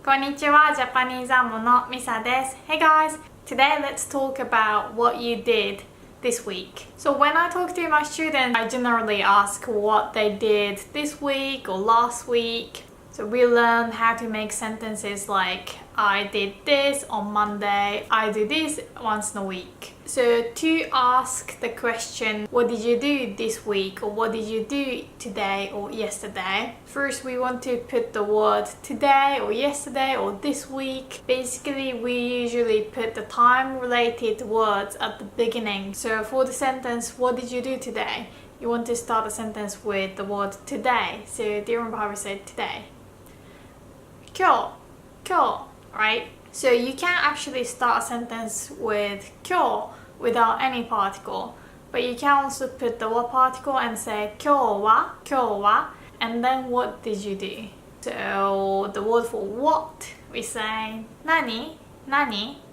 こんにちは、ジャパニーズアンモのミサです。Hey guys! Today let's talk about what you did this week. So when I talk to my students, I generally ask what they did this week or last week. So we learn how to make sentences like I did this on Monday, I do this once in a week. So to ask the question, what did you do this week or what did you do today or yesterday? First we want to put the word today or yesterday or this week. Basically we usually put the time related words at the beginning. So for the sentence, what did you do today? You want to start a sentence with the word today. So do you remember how we said today? 今日, right? So you can actually start a sentence with 今日 without any particle, but you can also put the what particle and say 今日は, and then what did you do? So the word for what, we say 何.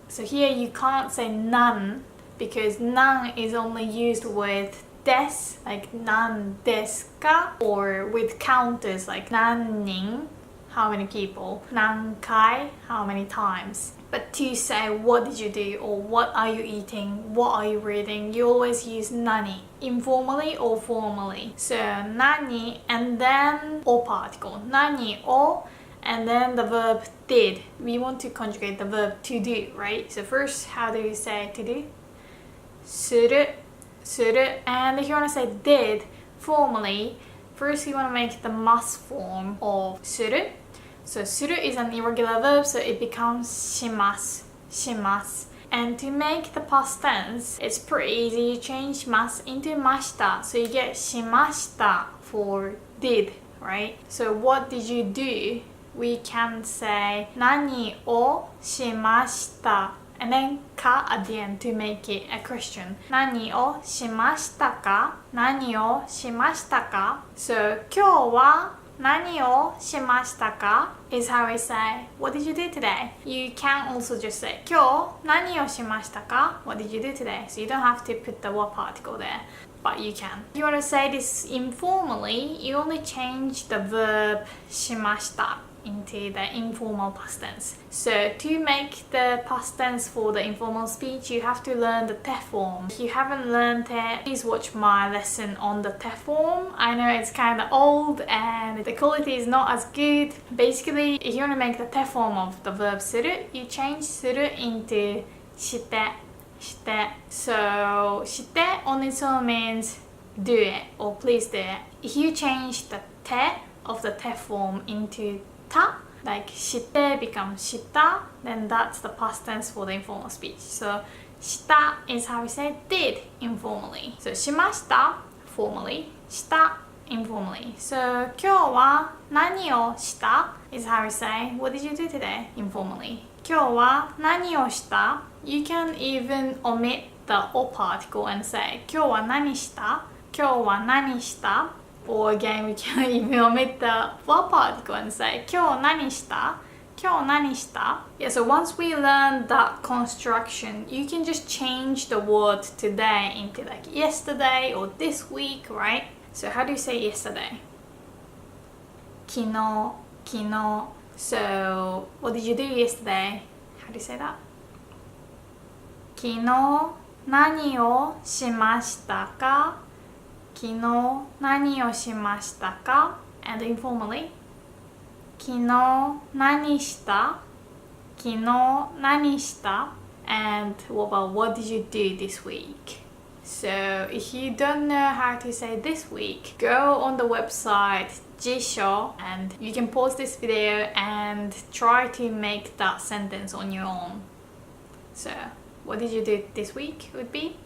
So here you can't say none because none is only used with des, like 何ですか, or with counters like 何人, how many people, 何回, how many times. But to say what did you do or what are you eating, what are you reading, you always use 何, informally or formally. So 何 and then or particle, 何を and then the verb did. We want to conjugate the verb to do, right? So first, how do you say to do? する. And if you want to say did formally, first you want to make the must form of する. So する is an irregular verb, so it becomes します. And to make the past tense, it's pretty easy. You change ます into ました. So you get しました for did, right? So what did you do? We can say 何をしました and then か at the end to make it a question. 何をしましたか? 何をしましたか? So 今日は何をしましたか is how we say, what did you do today? You can also just say, 今日何をしましたか? What did you do today? So you don't have to put the what particle there, but you can. If you want to say this informally, you only change the verb しました into the informal past tense. So to make the past tense for the informal speech, you have to learn the te form. If you haven't learned it, please watch my lesson on the te form. I know it's kind of old and the quality is not as good. Basically, if you want to make the te form of the verb する, you change する into して. So して on its own means do it or please do it. If you change the te of the te form into た, like して becomes した, then that's the past tense for the informal speech. So した is how we say did informally. So しました formally, した informally. So 今日は何をした is how we say what did you do today informally. 今日は何をした You can even omit the o particle and say 今日は何した今日は何した Or again, we can even omit the what particle and say 今日何した今日何した Yeah, so once we learn that construction, you can just change the word today into like yesterday or this week, right? So how do you say yesterday? 昨日. So what did you do yesterday? How do you say that? 昨日何をしましたか昨日何をしましたか And informally 昨日何した昨日何した And what about what did you do this week? So if you don't know how to say this week, go on the website Jisho and you can pause this video and try to make that sentence on your own. So what did you do this week would be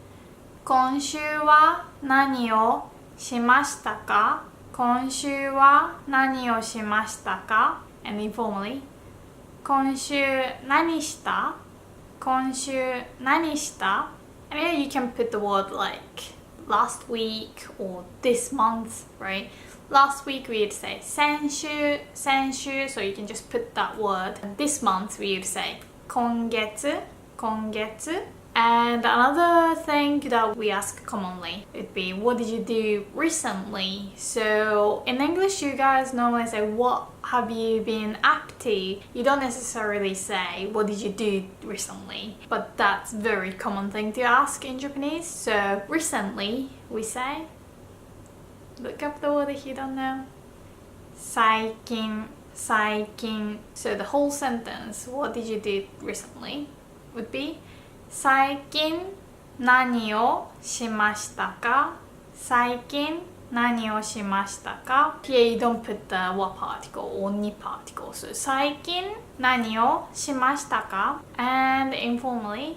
今週は何をしましたか今週は何をしましたか And informally 今週何した今週何した And then you can put the word like last week or this month, right? Last week we would say 先週 so you can just put that word. This month we would say 今月 And another thing that we ask commonly would be, what did you do recently? So in English, you guys normally say, what have you been up to? You don't necessarily say, what did you do recently? But that's a very common thing to ask in Japanese. So recently, we say, look up the word if you don't know. 最近, 最近. So the whole sentence, what did you do recently, would be 最近何をしましたか? 最近何をしましたか? Here you don't put the wa particle or ni particle. So 最近何をしましたか? And informally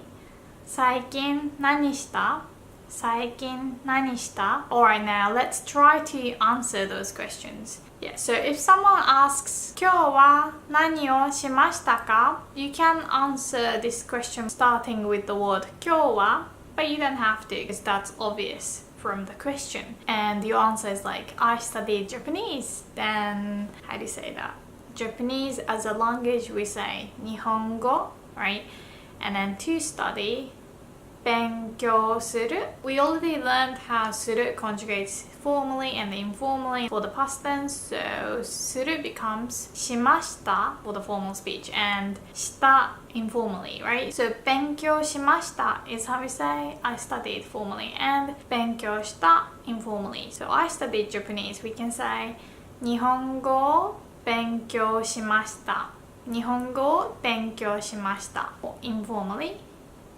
最近何した? 最近何した? Alright, now let's try to answer those questions. Yeah, so if someone asks 今日は何をしましたか? You can answer this question starting with the word 今日は, but you don't have to because that's obvious from the question. And your answer is like, I studied Japanese. Then how do you say that? Japanese as a language we say 日本語, right? And then to study, 勉強する. We already learned how する conjugates formally and informally for the past tense. So する becomes しました for the formal speech and した informally, right? So 勉強しました is how we say I studied formally and 勉強した informally. So I studied Japanese. We can say 日本語を勉強しました。日本語を勉強しました。Or informally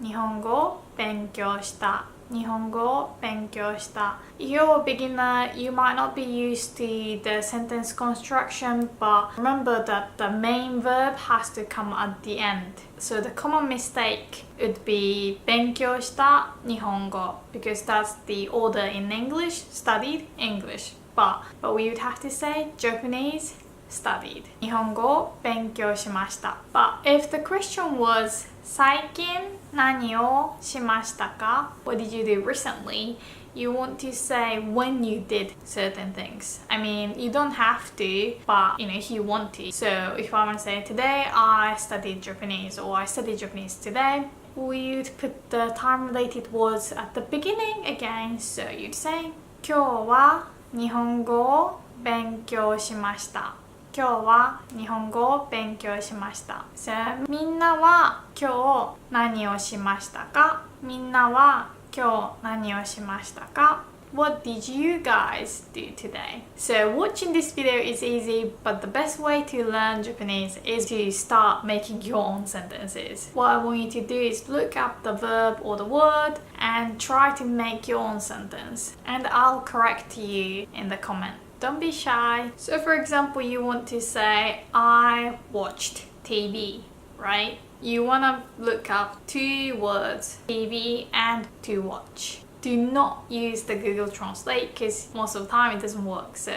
日本語を勉強した。日本語を勉強した。If you're a beginner, you might not be used to the sentence construction, but remember that the main verb has to come at the end. So the common mistake would be 勉強した日本語 because that's the order in English, studied English. But we would have to say Japanese studied. 日本語を勉強しました。But if the question was 最近何をしましたか? What did you do recently? You want to say when you did certain things. I mean, you don't have to, but if you want to. So if I want to say today I studied Japanese or I studied Japanese today, we'd put the time related words at the beginning again. So you'd say 今日は日本語を勉強しました。今日は日本語を勉強しました。So, みんなは今日何をしましたか? みんなは今日何をしましたか? What did you guys do today? So watching this video is easy, but the best way to learn Japanese is to start making your own sentences. What I want you to do is look up the verb or the word and try to make your own sentence. And I'll correct you in the comment. Don't be shy. So for example, you want to say, I watched TV, right? You want to look up two words, TV and to watch. Do not use the Google Translate because most of the time it doesn't work. So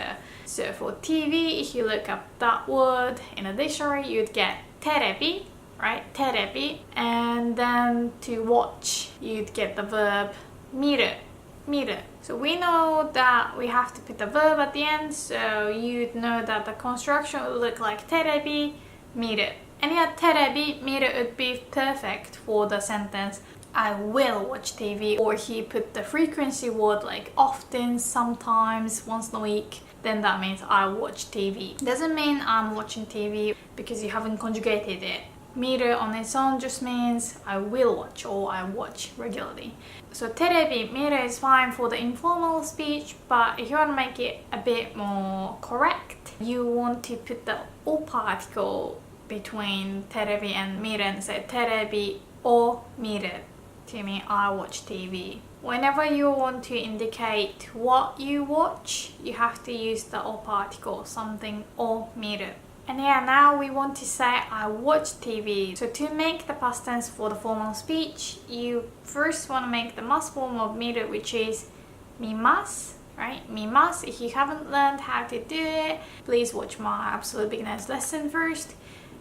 for TV, if you look up that word in a dictionary, you'd get terebi, right? Terebi. And then to watch, you'd get the verb miru. Miru. So we know that we have to put the verb at the end, so you'd know that the construction would look like terebi, miru. And yeah, terebi, miru would be perfect for the sentence I will watch TV, or if you put the frequency word like often, sometimes, once in a week, then that means I watch TV. Doesn't mean I'm watching TV because you haven't conjugated it. Miru on its own just means I will watch or I watch regularly. So terebi, miru is fine for the informal speech, but if you want to make it a bit more correct, you want to put the o particle between terebi and miru and say terebi o miru to mean I watch TV. Whenever you want to indicate what you watch, you have to use the o particle, something o miru. And yeah, now we want to say I watch TV. So to make the past tense for the formal speech, you first want to make the must form of miru, which is mimasu, right? Mimasu. If you haven't learned how to do it, please watch my Absolute Beginner's lesson first.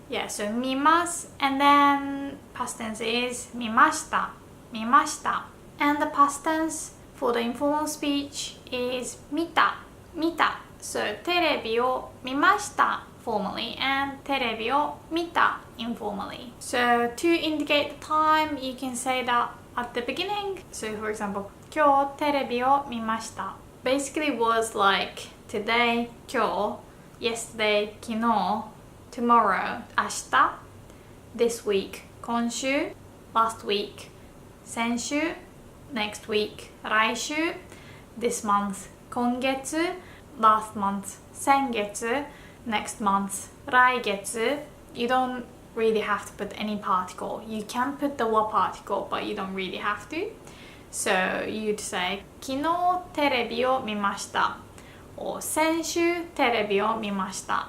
Yeah, so mimasu, and then past tense is mimashita, mimashita. And the past tense for the informal speech is mita, mita. So テレビを見ました formally and テレビを見た informally. So to indicate the time, you can say that at the beginning. So for example, 今日テレビを見ました basically was like today, 今日 yesterday, 昨日 tomorrow, 明日 this week, 今週 last week, 先週 next week, 来週 this month, 今月 last month, 先月 next month, 来月 you don't really have to put any particle. You can put the what particle, but you don't really have to. So you'd say 昨日テレビを見ました or 先週テレビを見ました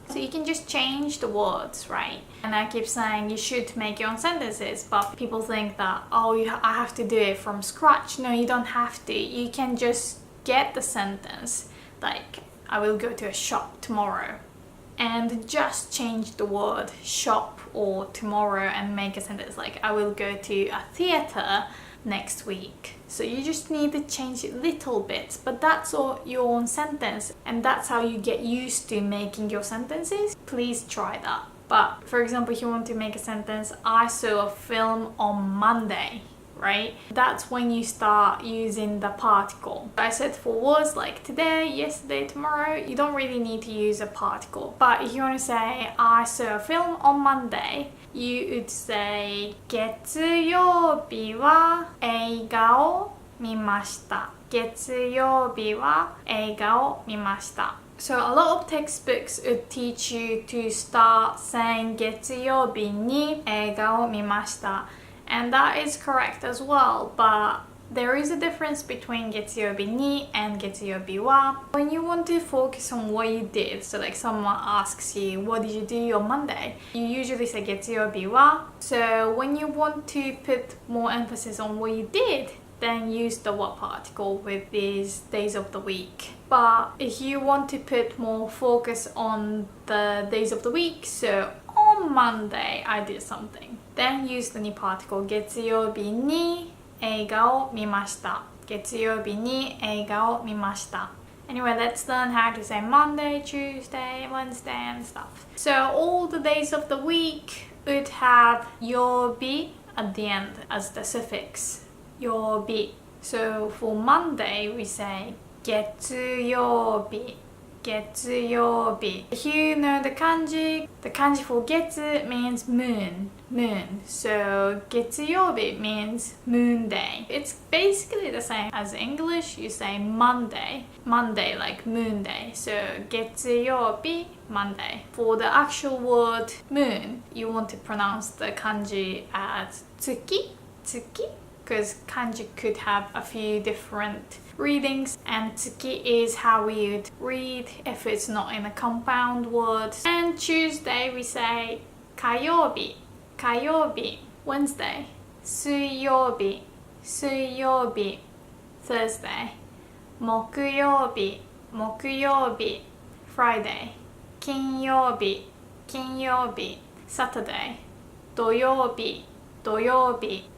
So you can just change the words, right? And I keep saying you should make your own sentences, but people think that, oh, I have to do it from scratch. No, you don't have to. You can just get the sentence, like, I will go to a shop tomorrow, and just change the word shop or tomorrow and make a sentence like, I will go to a theater next week. So you just need to change it little bits, but that's all your own sentence, and that's how you get used to making your sentences. Please try that. But for example, if you want to make a sentence, I saw a film on Monday, right? That's when you start using the particle. I said for words like today, yesterday, tomorrow, you don't really need to use a particle. But if you want to say I saw a film on Monday, you would say 月曜日は映画を見ました。月曜日は映画を見ました。So a lot of textbooks would teach you to start saying 月曜日に映画を見ました。And that is correct as well, but there is a difference between 月曜日に and 月曜日は. When you want to focus on what you did, so like someone asks you, what did you do on Monday? You usually say 月曜日は. So when you want to put more emphasis on what you did, then use the what particle with these days of the week. But if you want to put more focus on the days of the week, so on Monday I did something, then use the ni particle 月曜日に映画を見ました。月曜日に映画を見ました。Anyway, let's learn how to say Monday, Tuesday, Wednesday and stuff. So all the days of the week would have 曜日 at the end as the suffix 曜日. So for Monday we say 月曜日 月曜日. If you know the kanji for 月 means moon. So 月曜日 means moon day. It's basically the same as English. You say Monday like moon day. So 月曜日 Monday. For the actual word moon, you want to pronounce the kanji as tsuki, because kanji could have a few different readings, and tsuki is how we would read if it's not in a compound word. And Tuesday we say 火曜日 Wednesday 水曜日 Thursday 木曜日 Friday 金曜日 Saturday 土曜日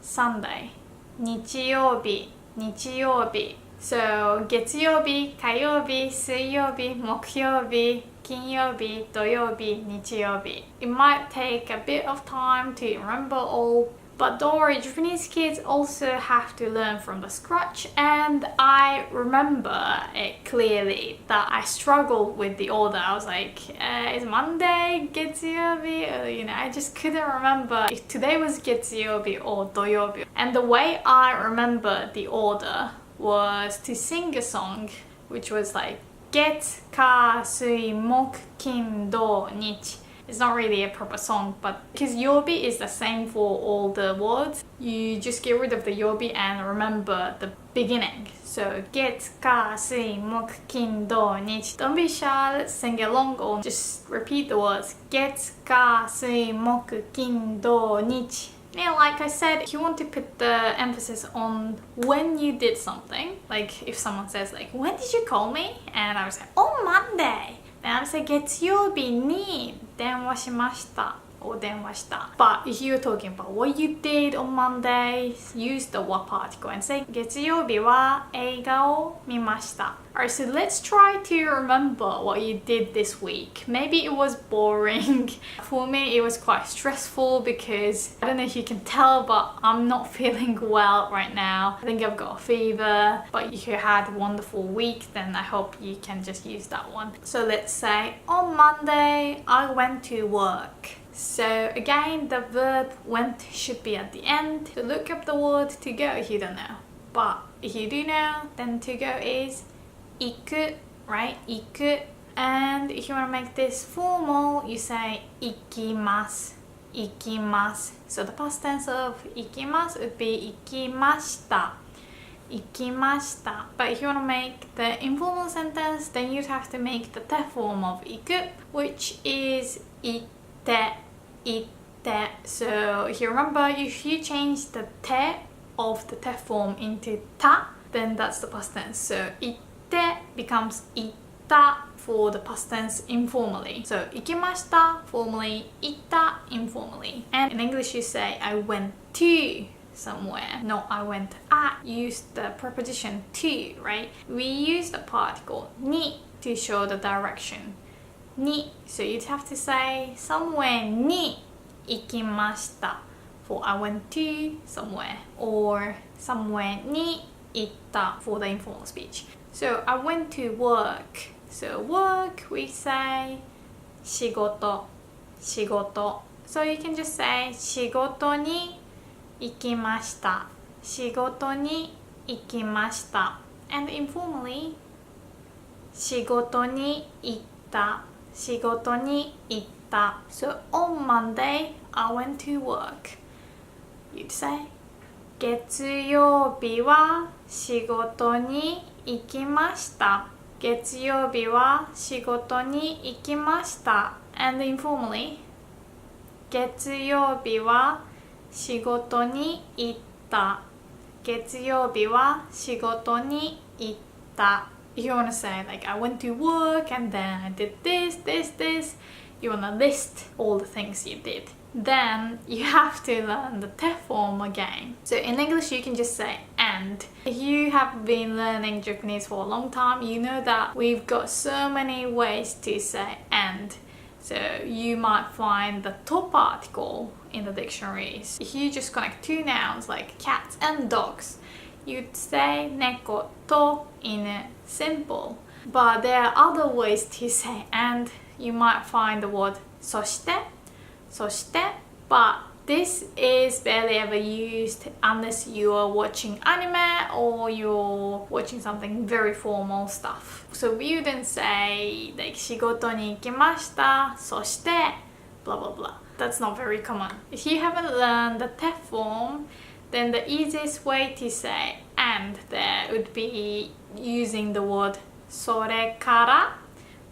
Sunday 日曜日 So 月曜日、火曜日、水曜日、木曜日、金曜日、土曜日、日曜日. It might take a bit of time to remember all, but don't worry, Japanese kids also have to learn from the scratch, and I remember it clearly that I struggled with the order. I was like, is Monday 月曜日? I just couldn't remember if today was 月曜日 or 土曜日. And the way I remember the order was to sing a song which was like 月火水木金土日. It's not really a proper song, but because yobi is the same for all the words, you just get rid of the yobi and remember the beginning. So 月火水木金土日. Don't be shy, let's sing along or just repeat the words 月火水木金土日. Yeah, like I said, if you want to put the emphasis on when you did something, like if someone says like, when did you call me? And I would say, on Monday. Then I would say, 月曜日に電話しました.お電話した。But if you're talking about what you did on Monday, use the what particle and say 月曜日は映画を見ました。Alright, so let's try to remember what you did this week. Maybe it was boring. For me, it was quite stressful because I don't know if you can tell, but I'm not feeling well right now. I think I've got a fever. But if you had a wonderful week, then I hope you can just use that one. So let's say on Monday, I went to work. So again, the verb went should be at the end. So look up the word to go if you don't know. But if you do know, then to go is 行く, right? 行く. And if you want to make this formal, you say 行きます. 行きます. So the past tense of 行きます would be 行きました. 行きました. But if you want to make the informal sentence, then you'd have to make the te form of 行く, which is 行って, 行って. So if you remember, if you change the te of the te form into ta, then that's the past tense. So 行って becomes 行った for the past tense informally. So 行きました formally, 行った informally. And in English you say I went to somewhere, not I went at. Use the preposition to, right? We use the particle に to show the direction. に, so you'd have to say somewhere に行きました for I went to somewhere, or somewhere に行った for the informal speech. So I went to work. So work, we say 仕事, 仕事. So you can just say 仕事に行きました. 仕事に行きました. And informally 仕事に行った. 仕事に行った. So on Monday, I went to work. You'd say 月曜日は仕事に行きました。月曜日は仕事に行きました。And informally 月曜日は仕事に行った。月曜日は仕事に行った。If you want to say like I went to work and then I did this, this, this, you want to list all the things you did. Then you have to learn the te form again. So in English you can just say and. If you have been learning Japanese for a long time, you know that we've got so many ways to say and. So you might find the to particle in the dictionaries. If you just connect two nouns like cats and dogs, you'd say neko to in simple. But there are other ways to say and. You might find the word そして そして but this is barely ever used unless you are watching anime or you're watching something very formal stuff. So we wouldn't say like 仕事に行きましたそして blah blah blah. That's not very common. If you haven't learned the te form, then the easiest way to say and there would be using the word それから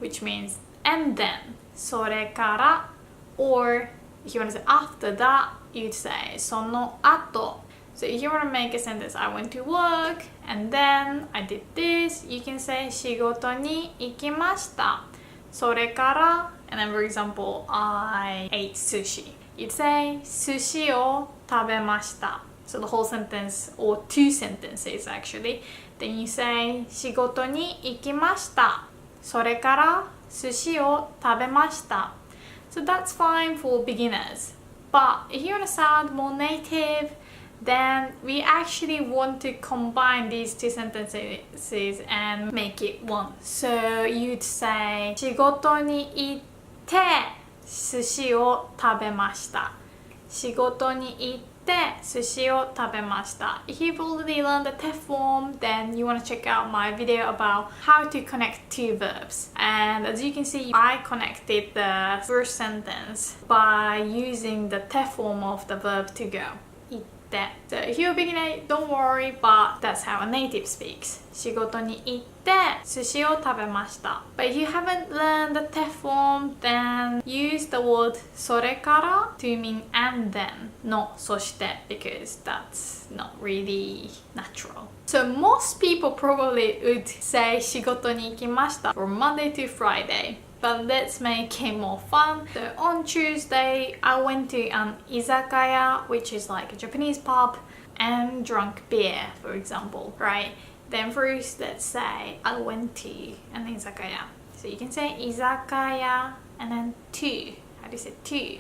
which means and then それから or if you want to say after that, you'd say その後. So if you want to make a sentence, I went to work and then I did this, you can say 仕事に行きました。それから and then for example, I ate sushi. You'd say 寿司を食べました。So the whole sentence, or two sentences actually. Then you say 仕事に行きました。それから寿司を食べました。So that's fine for beginners. But if you want to sound more native, then we actually want to combine these two sentences and make it one. So you'd say 仕事に行って寿司を食べました。仕事に行って寿司を食べました。If you've already learned the te form, then you want to check out my video about how to connect two verbs. And as you can see, I connected the first sentence by using the te form of the verb to go. 行って。So if you're a beginner, don't worry, but that's how a native speaks. 仕事に行って寿司を食べました。But if you haven't learned the te form, then use the word それから to mean and then, not そして because that's not really natural. So most people probably would say 仕事に行きました from Monday to Friday. but let's make it more fun. So on Tuesday, I went to an izakaya, which is like a Japanese pub, and drank beer, for example, right? Then first, let's say I went to an izakaya. So you can say izakaya and then to. How do you say to?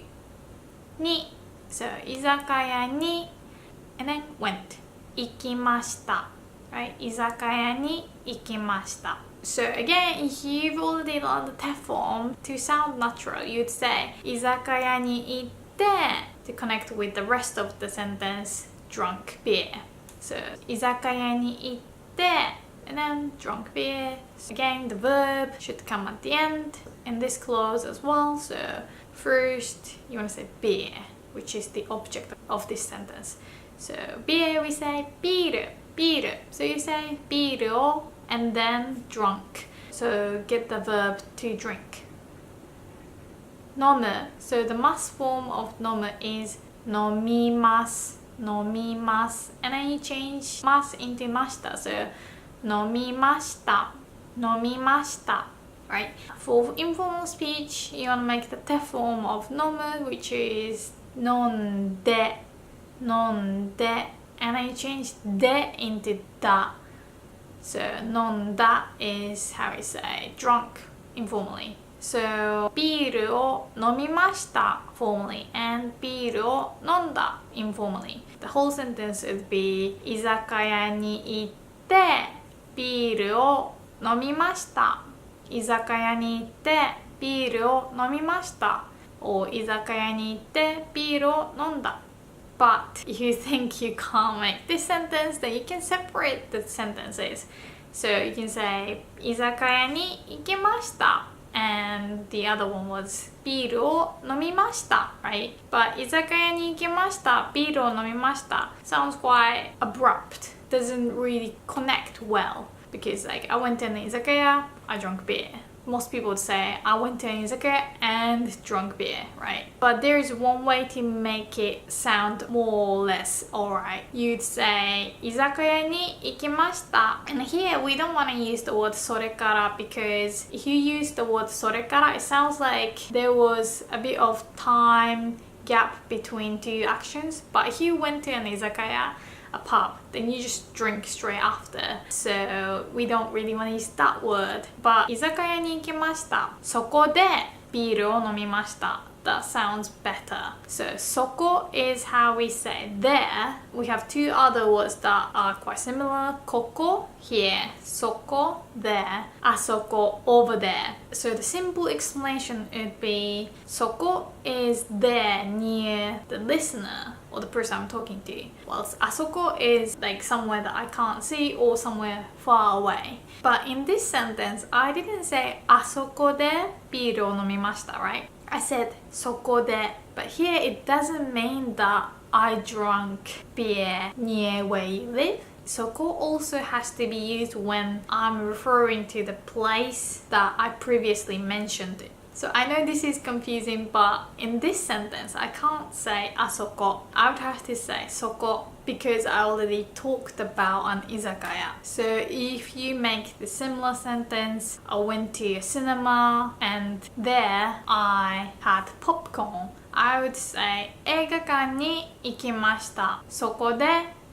Ni. So izakaya ni and then went. Ikimashita. Right? Izakaya ni ikimashita. So again, if you've already learned the te form, to sound natural, you'd say izakaya ni itte to connect with the rest of the sentence, drunk beer. So izakaya ni itte and then drunk beer. So again, the verb should come at the end in this clause as well. So first you want to say beer, which is the object of this sentence. So beer, we say biru, biru. So you say biru o and then drunk. So get the verb to drink. Nomu. So the mas form of nomu is nomimasu, nomimasu, and then you change mas into mashita. So nomimashita, nomimashita, right? For informal speech, you want to make the te form of nomu, which is nonde, nonde, and then you change de into da. So nonda is how we say drunk informally. So ビールを飲みました formally and ビールを飲んだ informally. The whole sentence would be 居酒屋に行ってビールを飲みました。居酒屋に行ってビールを飲みました。or 居酒屋に行ってビールを飲んだ。But if you think you can't make this sentence, then you can separate the sentences. So you can say 居酒屋に行きました and the other one was ビールを飲みました right? But 居酒屋に行きましたビールを飲みました sounds quite abrupt, doesn't really connect well because like I went to an izakaya, I drank beer. Most people would say I went to an izakaya and drank beer, right? But there's one way to make it sound more or less alright. You'd say 居酒屋に行きました and here we don't want to use the word それから because if you use the word それから it sounds like there was a bit of time gap between two actions. But if you went to an izakaya, a pub, then you just drink straight after. So we don't really want to use that word. But 居酒屋に行きました。そこでビールを飲みました。That sounds better. So そこ is how we say there. We have two other words that are quite similar. ここ here, そこ there, あそこ over there. So the simple explanation would be そこ is there near the listener or the person I'm talking to, whilst あそこ is like somewhere that I can't see or somewhere far away. But in this sentence, I didn't say あそこでビールを飲みました, right? I said そこで, but here it doesn't mean that I drank beer near where you live. そこ also has to be used when I'm referring to the place that I previously mentioned. So I know this is confusing, but in this sentence I can't say あそこ. I would have to say そこ because I already talked about an izakaya. So if you make the similar sentence, I went to a cinema and there I had popcorn, I would say 映画館に行きました。そこで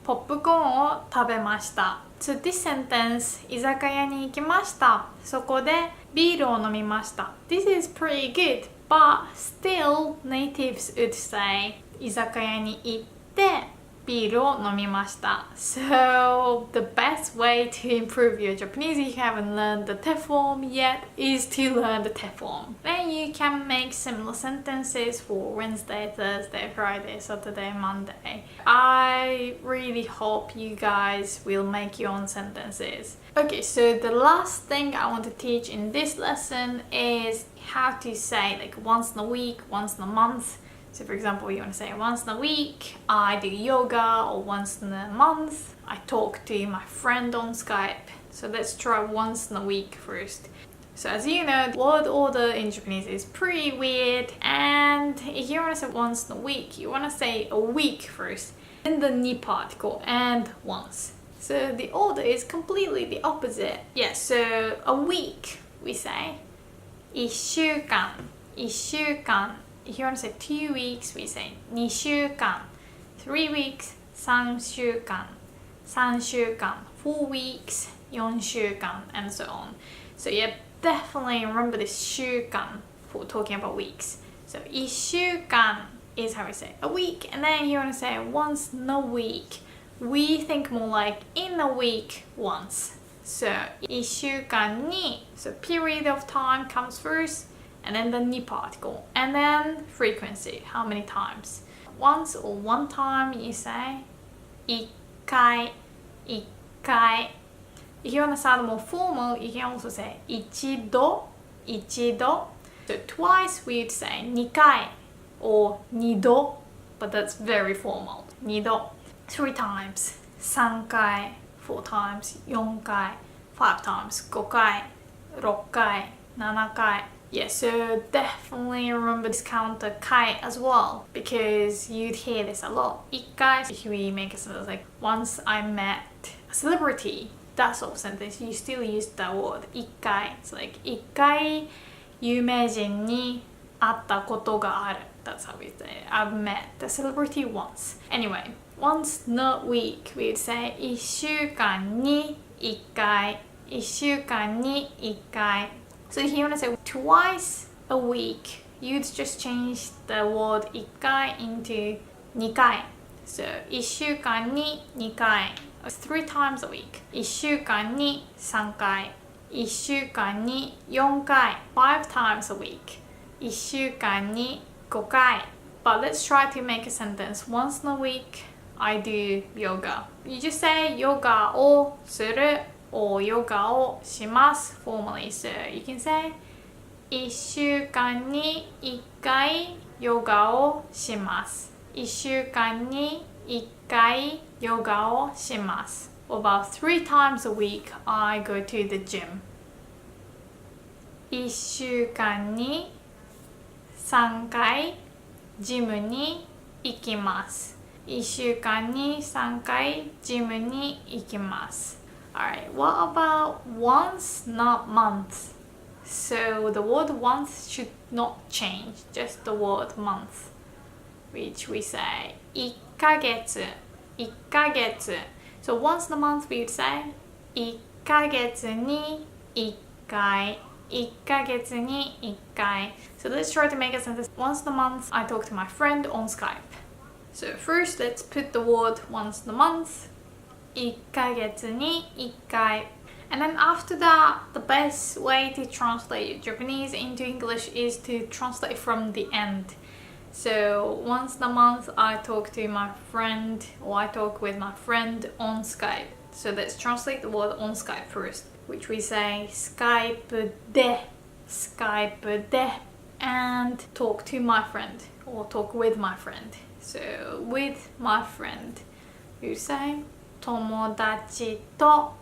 ポップコーンを食べました。So this sentence, 居酒屋に行きました。そこでビールを飲みました。This is pretty good, but still natives would say 居酒屋に行ってビールを飲みました。So the best way to improve your Japanese if you haven't learned the te form yet is to learn the te form. Then you can make similar sentences for Wednesday, Thursday, Friday, Saturday, Monday. I really hope you guys will make your own sentences. Okay, so the last thing I want to teach in this lesson is how to say like once in a week, once in a month. So for example, you want to say once in a week I do yoga, or once in a month I talk to my friend on Skype. So let's try once in a week first. So as you know, word order in Japanese is pretty weird, and if you want to say once in a week, you want to say a week first, then the ni particle and once. So the order is completely the opposite. Yeah, so a week we say 1週間、1週間。If you want to say 2 weeks, we say 2週間。3 weeks, 3週間。3週間。4 weeks, 4週間, and so on. So yeah, definitely remember this 週間 for talking about weeks. So 1週間 is how we say a week, and then you want to say once in a week. We think more like in a week once. So 1週間に so period of time comes first, and then the に particle, and then frequency, how many times. Once or one time you say 1回、1回。If you want to sound more formal, you can also say 一度、一度。So twice we would say 2回 or 2度, but that's very formal. 2度。3 times, 3回、4 times, 4回、5 times, 5回、6回、7回。Yeah, so definitely remember this counter 回 as well, because you'd hear this a lot. 1回, if we make a sentence like, once I met a celebrity, that sort of sentence, you still use the word 1回. It's like, 1回有名人に会ったことがある. That's how we say it. I've met the celebrity once. Anyway, once not week, we would say 1週間に1回。1週間に1回。So if you want to say twice a week, you'd just change the word 1回 into 2回. So 1週間に2回. It's 3 times a week. 1週間に3回。1週間に4回。5 times a week. 1週間に5回. But let's try to make a sentence. Once in a week, I do yoga. You just say ヨガをする or ヨガをします formally. So you can say 1週間に1回ヨガをします。1週間に1回ヨガをします。About 3 times a week, I go to the gym. 1週間に3回ジムに行きます。1週間に3回ジムに行きます。Alright, what about once, not month? So the word once should not change, just the word month, which we say 1ヶ月、1ヶ月。So once in a month we would say 1ヶ月に1回、1ヶ月に1回。So let's try to make a sentence. Once in a month I talk to my friend on Skype. So first let's put the word once in a month. 1ヶ月に1回. And then after that, the best way to translate Japanese into English is to translate from the end. So once in a month I talk to my friend, or I talk with my friend on Skype. So let's translate the word on Skype first, which we say Skype で Skype で and talk to my friend or talk with my friend. So with my friend, you say 友達と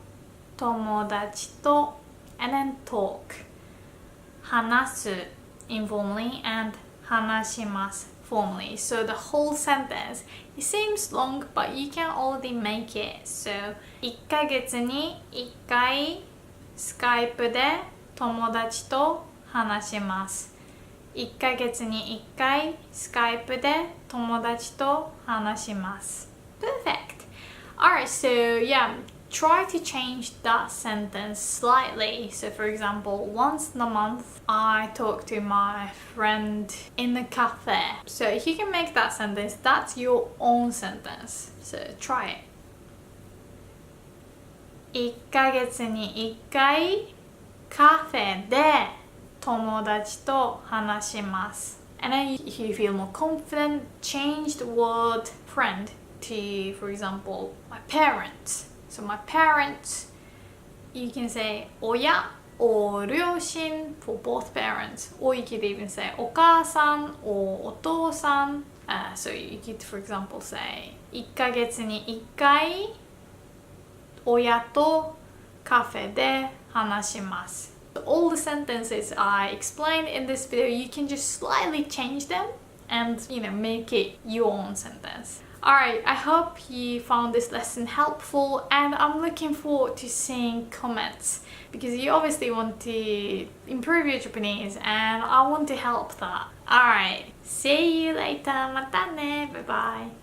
友達と and then talk. 話す informally and 話します formally. So the whole sentence, it seems long, but you can already make it. So 1ヶ月に1回スカイプで友達と話します。1ヶ月に1回スカイプで友達と話します。Perfect! Alright, so yeah, try to change that sentence slightly. So for example, once in a month I talk to my friend in the cafe. So if you can make that sentence, that's your own sentence. So try it. 1ヶ月に1回カフェで友達と話します。And then if you feel more confident, change the word friend to, for example, my parents. So my parents, you can say 親 or 両親 for both parents. Or you could even say お母さん or お父さん. So you could, for example, say 1ヶ月に1回親とカフェで話します。All the sentences I explained in this video, you can just slightly change them and, make it your own sentence. Alright, I hope you found this lesson helpful, and I'm looking forward to seeing comments because you obviously want to improve your Japanese and I want to help that. Alright, see you later. またね. Bye bye.